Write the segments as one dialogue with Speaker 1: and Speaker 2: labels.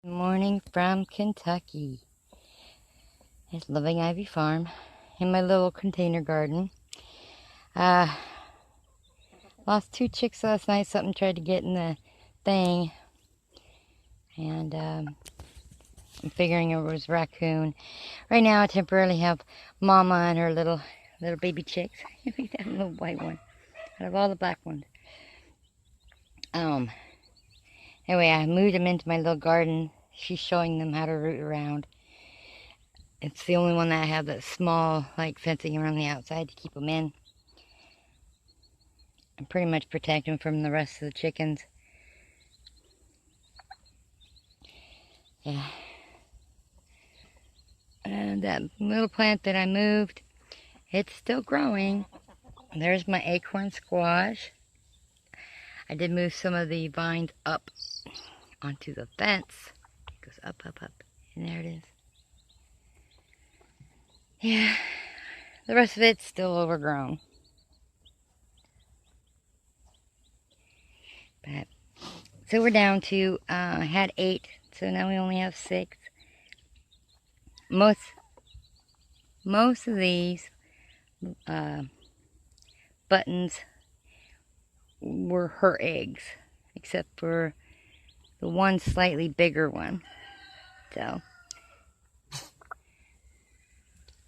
Speaker 1: Morning from Kentucky. It's Living Ivy Farm in my little container garden. Lost 2 chicks last night. Something tried to get in the thing, and I'm figuring it was raccoon. Right now, I temporarily have Mama and her little baby chicks. Look at that little white one out of all the black ones. Anyway, I moved them into my little garden. She's showing them how to root around. It's the only one that I have that's small, like fencing around the outside to keep them in. And pretty much protect them from the rest of the chickens. Yeah. And that little plant that I moved, it's still growing. There's my acorn squash. I did move some of the vines up onto the fence. It goes up, up, up. And there it is. Yeah. The rest of it's still overgrown. But so we're down to, I had 8, so now we only have 6. Most of these buttons were her eggs, except for the one slightly bigger one. So,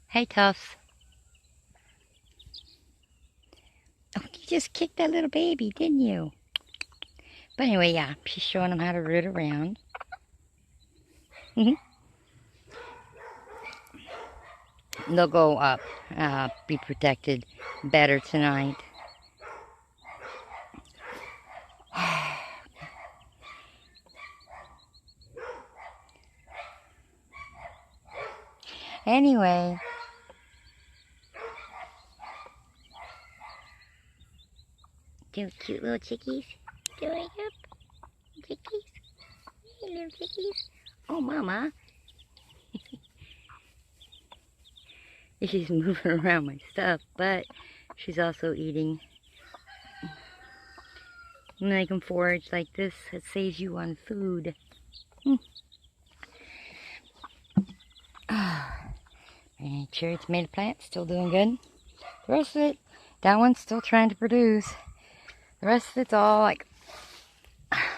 Speaker 1: hey Tufts. Oh, you just kicked that little baby, didn't you? But anyway, yeah, she's showing them how to root around. They'll go up, be protected better tonight. Anyway, two cute little chickies. Doing up, chickies. Hey, little chickies. Oh, Mama. She's moving around my stuff, but she's also eating. And I can forage like this. It saves you on food. And cherry tomato plant, still doing good. The rest of it, that one's still trying to produce. The rest of it's all like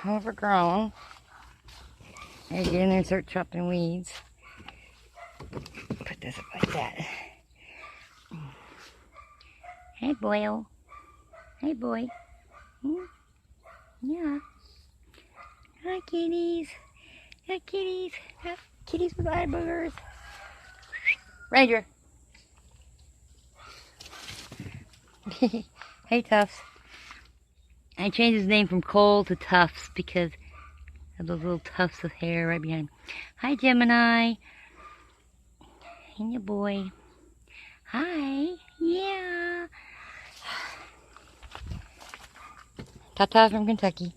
Speaker 1: overgrown. I get in there and start chopping weeds. Put this up like that. Hey, boyo. Hey, boy. Yeah. Hi, kitties. Hi, kitties. Hi, kitties with eye boogers. Ranger. Hey, Tufts. I changed his name from Cole to Tufts because of those little tufts of hair right behind. Hi, Gemini. Hey, your boy. Hi. Yeah. Ta-ta from Kentucky.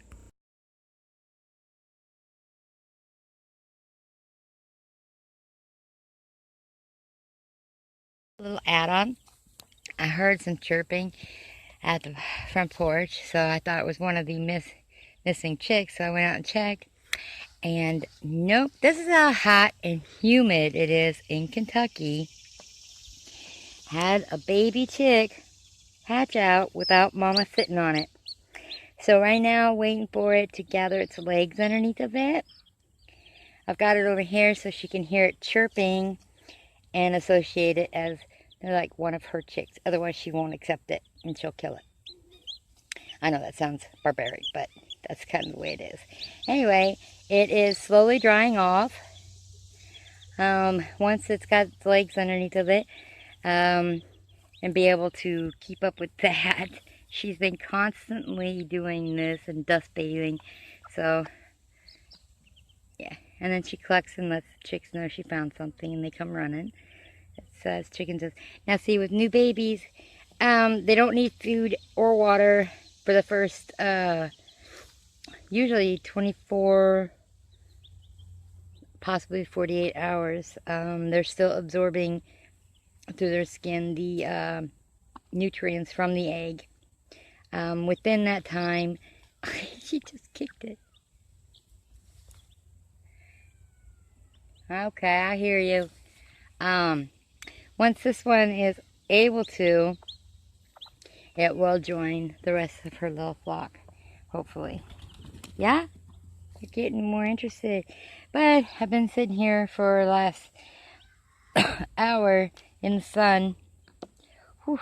Speaker 1: A little add-on. I heard some chirping at the front porch, so I thought it was one of the missing chicks, so I went out and checked. And nope, this is how hot and humid it is in Kentucky. Had a baby chick hatch out without Mama sitting on it. So right now, waiting for it to gather its legs underneath of it. I've got it over here so she can hear it chirping and associate it as they're like one of her chicks. Otherwise, she won't accept it and she'll kill it. I know that sounds barbaric, but that's kind of the way it is. Anyway, it is slowly drying off. Once it's got its legs underneath of it, and be able to keep up with that, she's been constantly doing this and dust bathing. So, yeah. And then she collects and lets the chicks know she found something and they come running. It's as chickens is. Now see, with new babies, they don't need food or water for the first, usually 24, possibly 48 hours. They're still absorbing through their skin the nutrients from the egg. Within that time, she just kicked it. Okay, I hear you. Once this one is able to, it will join the rest of her little flock, hopefully. Yeah? You're getting more interested. But I've been sitting here for the last hour in the sun. Whew.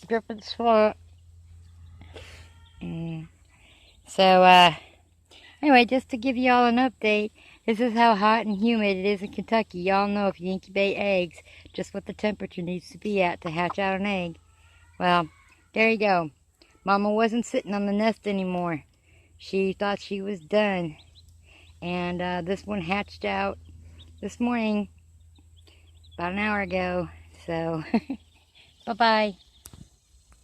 Speaker 1: Griffin's foot. So, anyway, just to give y'all an update, this is how hot and humid it is in Kentucky. Y'all know if you incubate eggs, just what the temperature needs to be at to hatch out an egg. Well, there you go. Mama wasn't sitting on the nest anymore. She thought she was done. And this one hatched out this morning, about an hour ago. So, bye-bye.